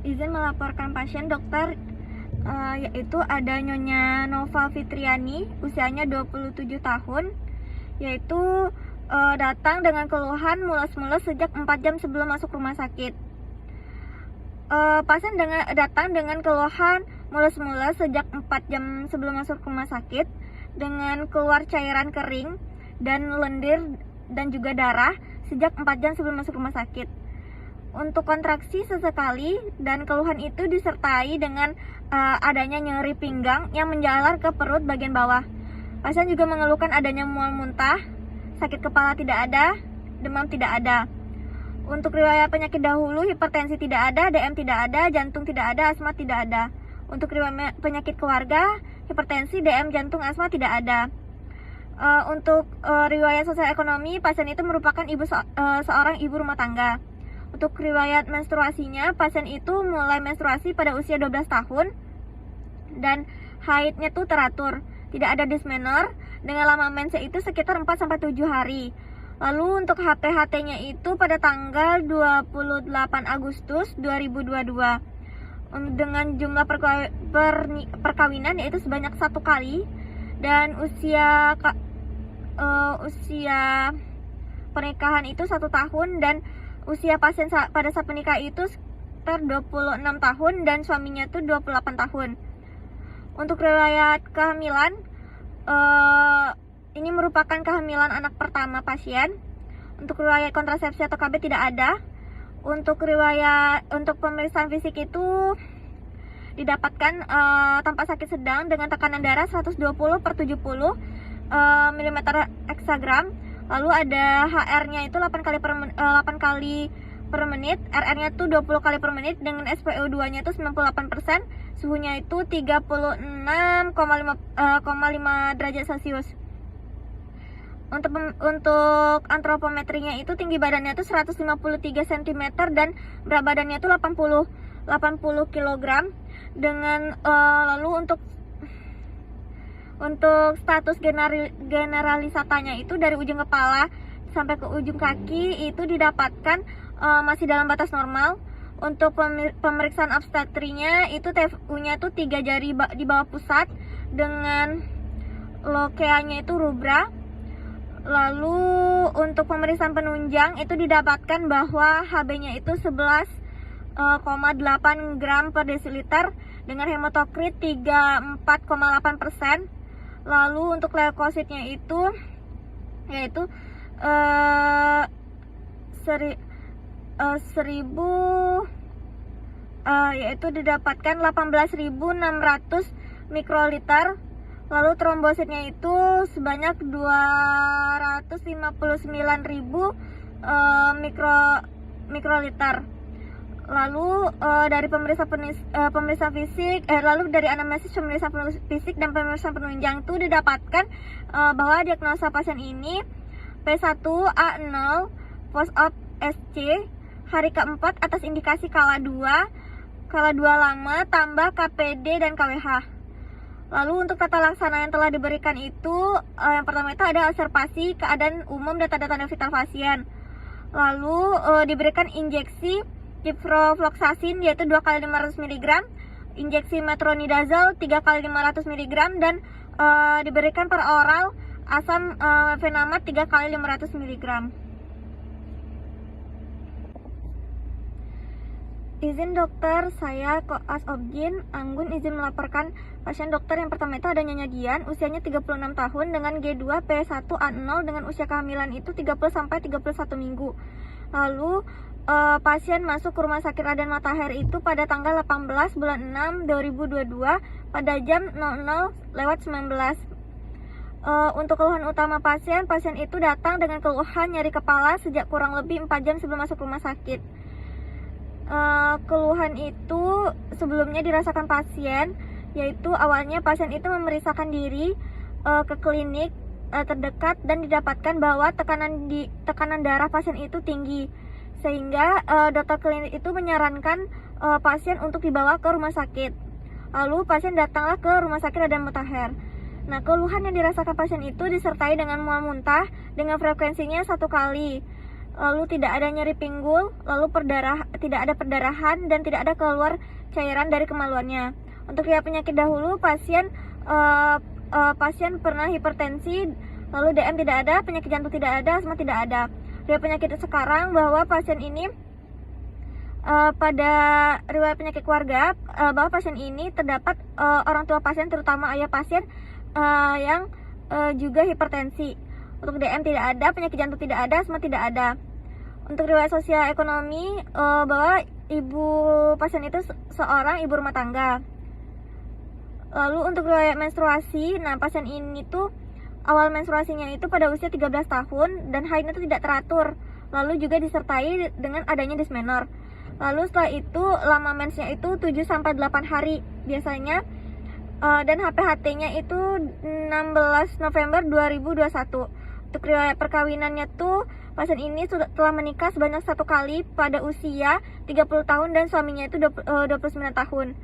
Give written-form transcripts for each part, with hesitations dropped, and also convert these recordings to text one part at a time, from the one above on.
Izin melaporkan pasien dokter, yaitu ada Nyonya Nova Fitriani, usianya 27 tahun, yaitu datang dengan keluhan mules-mules sejak 4 jam sebelum masuk rumah sakit. Pasien datang dengan keluhan mules-mules sejak 4 jam sebelum masuk rumah sakit, dengan keluar cairan kering dan lendir dan juga darah sejak 4 jam sebelum masuk rumah sakit. Untuk kontraksi sesekali dan keluhan itu disertai dengan adanya nyeri pinggang yang menjalar ke perut bagian bawah. Pasien juga mengeluhkan adanya mual muntah, sakit kepala tidak ada, demam tidak ada. Untuk riwayat penyakit dahulu, hipertensi tidak ada, DM tidak ada, jantung tidak ada, asma tidak ada. Untuk riwayat penyakit keluarga, hipertensi, DM, jantung, asma tidak ada. Untuk riwayat sosial ekonomi, pasien itu merupakan seorang ibu rumah tangga. Untuk riwayat menstruasinya, pasien itu mulai menstruasi pada usia 12 tahun dan haidnya tuh teratur, tidak ada dysmenorrhea, dengan lama mensnya itu sekitar 4-7 hari. Lalu untuk HPHT-nya itu pada tanggal 28 Agustus 2022 dengan jumlah perkawinan yaitu sebanyak 1 kali, dan usia pernikahan itu 1 tahun, dan usia pasien pada saat menikah itu sekitar 26 tahun dan suaminya itu 28 tahun. Untuk riwayat kehamilan, ini merupakan kehamilan anak pertama pasien. Untuk riwayat kontrasepsi atau KB tidak ada. Untuk pemeriksaan fisik itu didapatkan tanpa sakit sedang dengan tekanan darah 120/70 mm heksagram. Lalu ada HR-nya itu 8 kali per menit, RR-nya itu 20 kali per menit, dengan SpO2-nya itu 98%, suhunya itu 36,5 derajat Celcius. Untuk antropometrinya itu tinggi badannya itu 153 cm dan berat badannya itu 80 kg. Lalu untuk status generalisatanya itu dari ujung kepala sampai ke ujung kaki itu didapatkan masih dalam batas normal. Untuk pemeriksaan obstetrinya itu TFU-nya itu 3 jari di bawah pusat dengan lokeanya itu rubra. Lalu untuk pemeriksaan penunjang itu didapatkan bahwa HB-nya itu 11,8 gram per desiliter dengan hematokrit 34,8%. Lalu untuk leukositnya itu yaitu 1000 yaitu didapatkan 18.600 mikroliter. Lalu trombositnya itu sebanyak 259.000 mikroliter. Lalu dari pemeriksaan fisik, lalu dari anamnesis, pemeriksaan fisik dan pemeriksaan penunjang itu didapatkan bahwa diagnosa pasien ini P1A0 post-op SC hari keempat atas indikasi kala 2 lama tambah KPD dan KWH. Lalu untuk tata laksana yang telah diberikan itu yang pertama itu ada observasi keadaan umum dan tanda-tanda vital pasien. Lalu diberikan injeksi ciprofloxacin yaitu 2 kali 500 mg, injeksi metronidazole 3 kali 500 mg, dan diberikan per oral asam fenamat 3 kali 500 mg. Izin dokter, saya Koas Objin Anggun izin melaporkan pasien dokter yang pertama itu ada Nyonya Dian, usianya 36 tahun dengan G2 P1A0 dengan usia kehamilan itu 30-31 minggu. Lalu pasien masuk ke rumah sakit Raden Matahir itu pada tanggal 18 bulan 6 2022 pada jam 00:19. Untuk keluhan utama pasien itu datang dengan keluhan nyeri kepala sejak kurang lebih 4 jam sebelum masuk rumah sakit. Keluhan itu sebelumnya dirasakan pasien, yaitu awalnya pasien itu memeriksakan diri ke klinik terdekat dan didapatkan bahwa tekanan darah pasien itu tinggi, sehingga dokter klinik itu menyarankan pasien untuk dibawa ke rumah sakit. Lalu pasien datanglah ke rumah sakit Raden Matahir. Nah, keluhan yang dirasakan pasien itu disertai dengan mual muntah dengan frekuensinya 1 kali. lalu tidak ada nyeri pinggul, lalu tidak ada perdarahan, dan tidak ada keluar cairan dari kemaluannya. Untuk riwayat penyakit dahulu, pasien pernah hipertensi, lalu DM tidak ada, penyakit jantung tidak ada, asma tidak ada. Riwayat penyakit sekarang bahwa pasien ini pada riwayat penyakit keluarga bahwa pasien ini terdapat orang tua pasien, terutama ayah pasien yang juga hipertensi. Untuk DM tidak ada, penyakit jantung tidak ada, asma tidak ada. Untuk riwayat sosial ekonomi bahwa ibu pasien itu seorang ibu rumah tangga. Lalu untuk riwayat menstruasi, nah pasien ini tuh awal menstruasinya itu pada usia 13 tahun dan haidnya itu tidak teratur. Lalu juga disertai dengan adanya dismenor. Lalu setelah itu lama mensnya itu 7-8 hari biasanya, dan HPHT-nya itu 16 November 2021. Untuk riwayat perkawinannya tuh pasien ini telah menikah sebanyak 1 kali pada usia 30 tahun dan suaminya itu 29 tahun.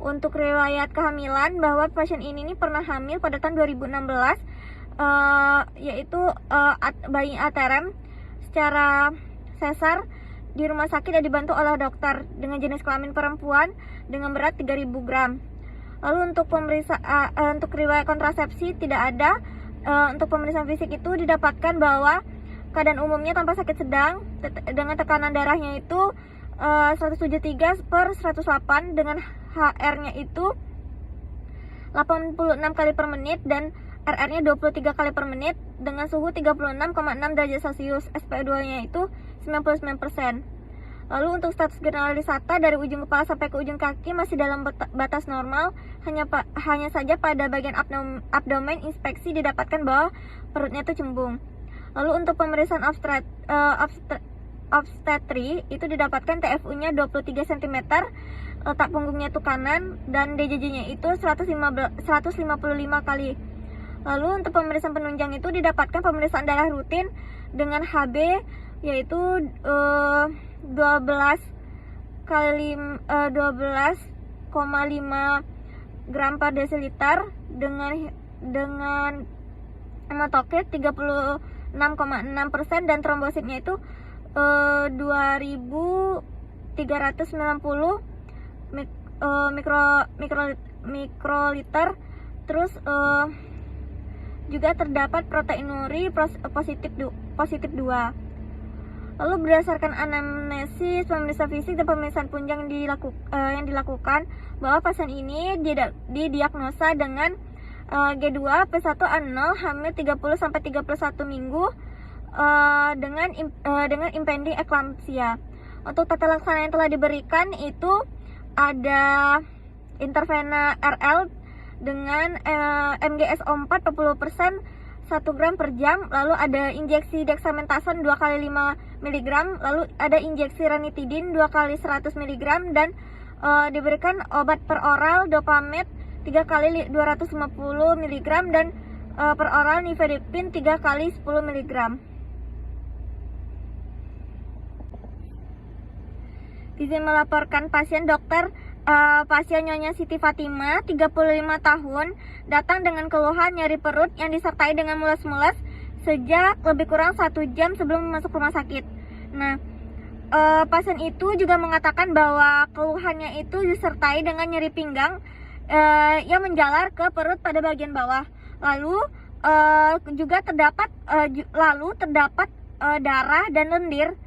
Untuk riwayat kehamilan bahwa pasien ini pernah hamil pada tahun 2016, yaitu bayi aterem secara sesar di rumah sakit dan dibantu oleh dokter dengan jenis kelamin perempuan dengan berat 3000 gram. Lalu untuk untuk riwayat kontrasepsi tidak ada. Untuk pemeriksaan fisik itu didapatkan bahwa keadaan umumnya tanpa sakit sedang dengan tekanan darahnya itu 173/108 dengan HR-nya itu 86 kali per menit dan RR-nya 23 kali per menit dengan suhu 36,6 derajat Celcius. SpO2-nya itu 99%. Lalu untuk status generalisata dari ujung kepala sampai ke ujung kaki masih dalam batas normal, hanya saja pada bagian abdomen inspeksi didapatkan bahwa perutnya itu cembung. Lalu untuk pemeriksaan obstetri itu didapatkan TFU-nya 23 cm, letak punggungnya itu kanan, dan DJJ-nya itu 155 kali. Lalu untuk pemeriksaan penunjang itu didapatkan pemeriksaan darah rutin dengan HB yaitu 12,5 gram per desiliter dengan hematokrit 36,6% dan trombositnya itu 2390 mikroliter. Terus juga terdapat proteinuri positif 2. Lalu berdasarkan anamnesis, pemeriksaan fisik dan pemeriksaan punjang yang dilakukan bahwa pasien ini didiagnosa dengan G2 P1A0 hamil 30-31 minggu dengan impending eclampsia. Untuk tata laksana yang telah diberikan itu ada intervena RL dengan MGSO4 40% 1 gram per jam, lalu ada injeksi dexamethasone 2 kali 5 mg, lalu ada injeksi ranitidin 2 kali 100 mg, dan diberikan obat per oral Dopamate 3 kali 250 mg dan per oral nifedipine 3 kali 10 mg. Izin melaporkan pasien dokter. Pasien Nyonya Siti Fatima, 35 tahun, datang dengan keluhan nyeri perut yang disertai dengan mules-mules sejak lebih kurang 1 jam sebelum masuk rumah sakit. Nah, pasien itu juga mengatakan bahwa keluhannya itu disertai dengan nyeri pinggang yang menjalar ke perut pada bagian bawah. Lalu juga terdapat darah dan lendir.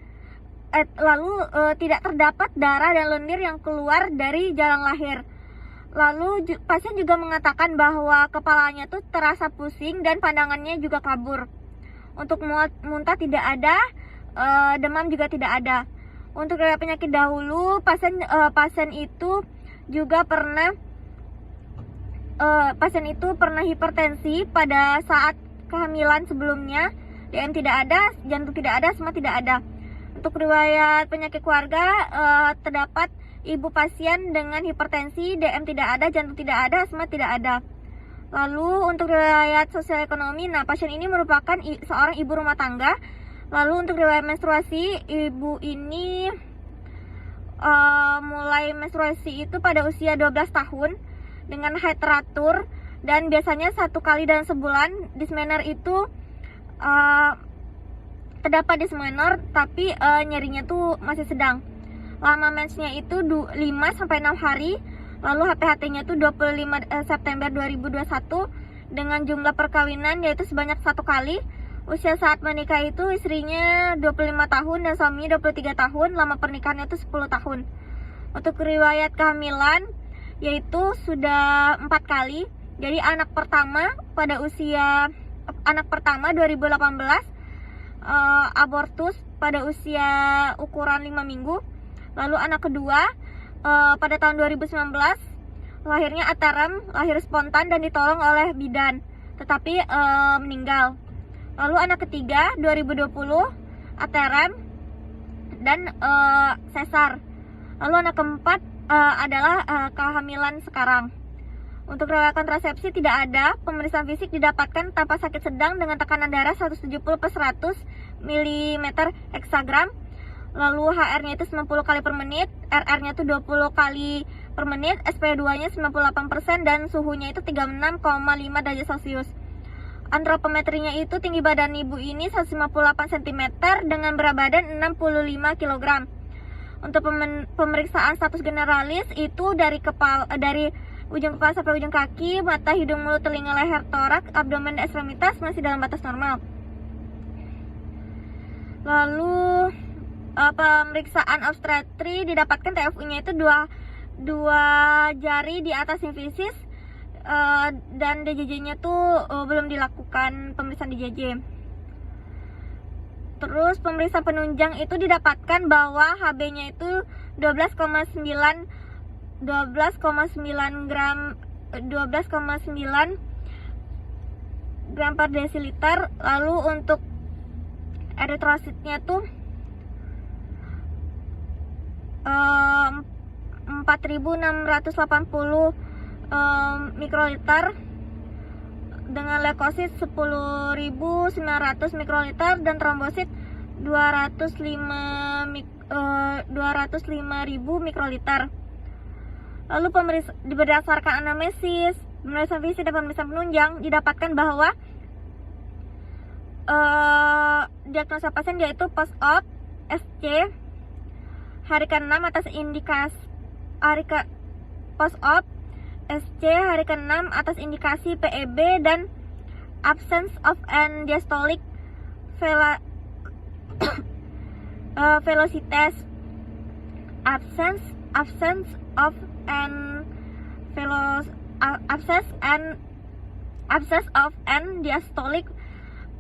Tidak terdapat darah dan lendir yang keluar dari jalan lahir. Lalu pasien juga mengatakan bahwa kepalanya tuh terasa pusing dan pandangannya juga kabur. Untuk muntah tidak ada, demam juga tidak ada. Untuk riwayat penyakit dahulu, pasien itu pernah hipertensi pada saat kehamilan sebelumnya. DM tidak ada, jantung tidak ada, asma tidak ada. Untuk riwayat penyakit keluarga terdapat ibu pasien dengan hipertensi, DM tidak ada, jantung tidak ada, asma tidak ada. Lalu untuk riwayat sosial ekonomi, nah pasien ini merupakan seorang ibu rumah tangga. Lalu untuk riwayat menstruasi, ibu ini mulai menstruasi itu pada usia 12 tahun dengan haid teratur dan biasanya 1 kali dalam sebulan. Dismenor itu terdapat dismenor, tapi nyerinya tuh masih sedang. Lama mensnya itu 5-6 hari. Lalu HPHT-nya itu 25 September 2021 dengan jumlah perkawinan yaitu sebanyak 1 kali. Usia saat menikah itu istrinya 25 tahun dan suaminya 23 tahun. Lama pernikahannya itu 10 tahun. Untuk riwayat kehamilan yaitu sudah 4 kali. Jadi anak pertama 2018 abortus pada usia ukuran 5 minggu. Lalu anak kedua pada tahun 2019 lahirnya aterem, lahir spontan dan ditolong oleh bidan, tetapi meninggal. Lalu anak ketiga 2020 aterem dan sesar. Lalu anak keempat adalah kehamilan sekarang. Untuk riwayat kontrasepsi tidak ada. Pemeriksaan fisik didapatkan tanpa sakit sedang dengan tekanan darah 170/100 mm heksagram. Lalu HR-nya itu 90 kali per menit, RR-nya itu 20 kali per menit, SpO2-nya 98% dan suhunya itu 36,5 derajat Celcius. Antropometrinya itu tinggi badan ibu ini 158 cm dengan berat badan 65 kg. Untuk pemeriksaan status generalis itu dari ujung kepala sampai ujung kaki, mata, hidung, mulut, telinga, leher, torak, abdomen, dan ekstremitas masih dalam batas normal. Lalu pemeriksaan obstetri didapatkan TFU-nya itu dua jari di atas simfisis dan DJJ-nya tuh belum dilakukan pemeriksaan DJJ. Terus pemeriksaan penunjang itu didapatkan bahwa HB-nya itu 12,9 gram per desiliter. Lalu untuk eritrositnya tuh 4.680 mikroliter dengan leukosit 10.900 mikroliter dan trombosit 205.000 mikroliter. Lalu berdasarkan anamnesis, pemeriksaan fisik dan pemeriksaan penunjang didapatkan bahwa diagnosa pasien yaitu post-op SC hari ke-6 atas indikasi post-op SC hari ke-6 atas indikasi PEB dan absence of an diastolic velocities. Absence of an diastolic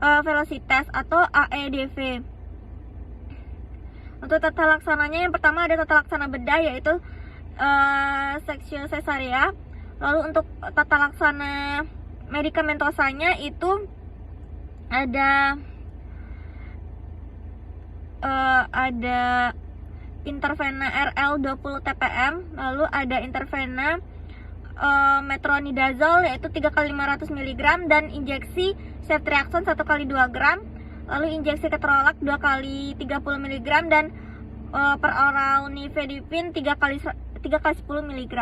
velocities atau AEDV. Untuk tata laksananya yang pertama ada tata laksana bedah yaitu section cesarea. Lalu untuk tata laksana medikamentosanya itu ada intervena RL 20 TPM, lalu ada intervena metronidazole yaitu 3 kali 500 mg dan injeksi ceftriaxone 1 kali 2 gram, lalu injeksi keterolak 2 kali 30 mg dan per oral nifedipin 3 kali 10 mg.